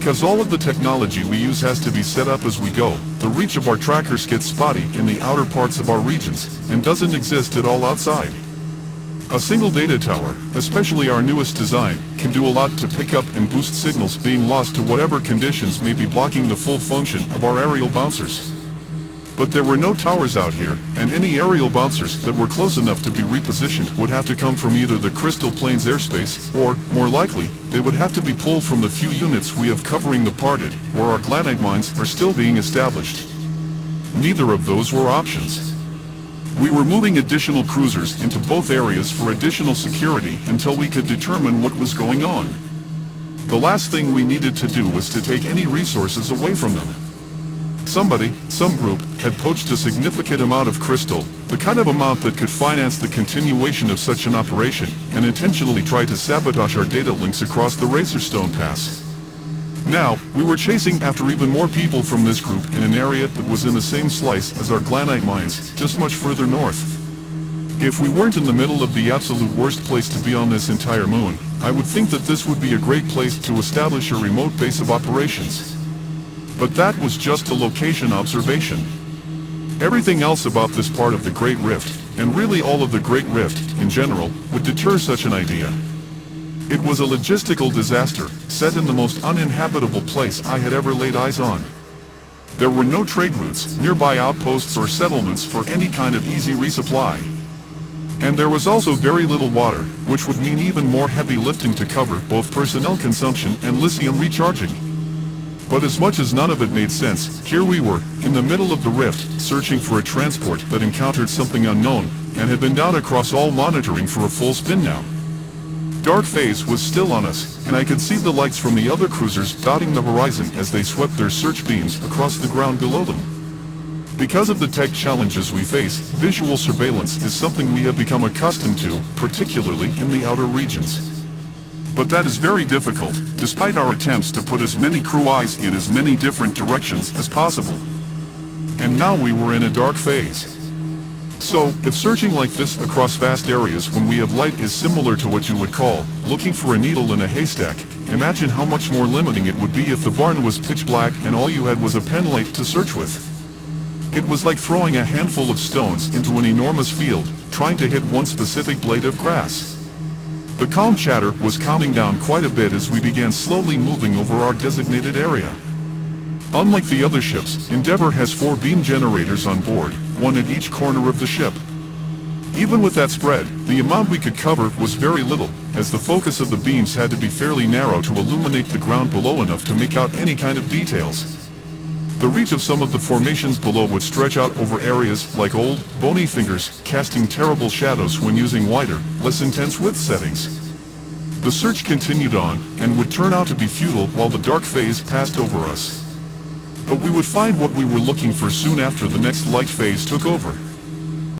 Because all of the technology we use has to be set up as we go, the reach of our trackers gets spotty in the outer parts of our regions, and doesn't exist at all outside. A single data tower, especially our newest design, can do a lot to pick up and boost signals being lost to whatever conditions may be blocking the full function of our aerial bouncers. But there were no towers out here, and any aerial bouncers that were close enough to be repositioned would have to come from either the Crystal Plains airspace, or, more likely, they would have to be pulled from the few units we have covering the parted, where our granite mines are still being established. Neither of those were options. We were moving additional cruisers into both areas for additional security until we could determine what was going on. The last thing we needed to do was to take any resources away from them. Somebody, some group, had poached a significant amount of crystal, the kind of amount that could finance the continuation of such an operation, and intentionally tried to sabotage our data links across the Razorstone Pass. Now, we were chasing after even more people from this group in an area that was in the same slice as our granite mines, just much further north. If we weren't in the middle of the absolute worst place to be on this entire moon, I would think that this would be a great place to establish a remote base of operations. But that was just a location observation. Everything else about this part of the Great Rift, and really all of the Great Rift, in general, would deter such an idea. It was a logistical disaster, set in the most uninhabitable place I had ever laid eyes on. There were no trade routes, nearby outposts or settlements for any kind of easy resupply. And there was also very little water, which would mean even more heavy lifting to cover both personnel consumption and lithium recharging. But as much as none of it made sense, here we were, in the middle of the rift, searching for a transport that encountered something unknown, and had been down across all monitoring for a full spin now. Dark phase was still on us, and I could see the lights from the other cruisers dotting the horizon as they swept their search beams across the ground below them. Because of the tech challenges we face, visual surveillance is something we have become accustomed to, particularly in the outer regions. But that is very difficult, despite our attempts to put as many crew eyes in as many different directions as possible. And now we were in a dark phase. So, if searching like this across vast areas when we have light is similar to what you would call looking for a needle in a haystack, imagine how much more limiting it would be if the barn was pitch black and all you had was a pen light to search with. It was like throwing a handful of stones into an enormous field, trying to hit one specific blade of grass. The calm chatter was calming down quite a bit as we began slowly moving over our designated area. Unlike the other ships, Endeavour has 4 beam generators on board, one at each corner of the ship. Even with that spread, the amount we could cover was very little, as the focus of the beams had to be fairly narrow to illuminate the ground below enough to make out any kind of details. The reach of some of the formations below would stretch out over areas like old, bony fingers, casting terrible shadows when using wider, less intense width settings. The search continued on, and would turn out to be futile while the dark phase passed over us. But we would find what we were looking for soon after the next light phase took over.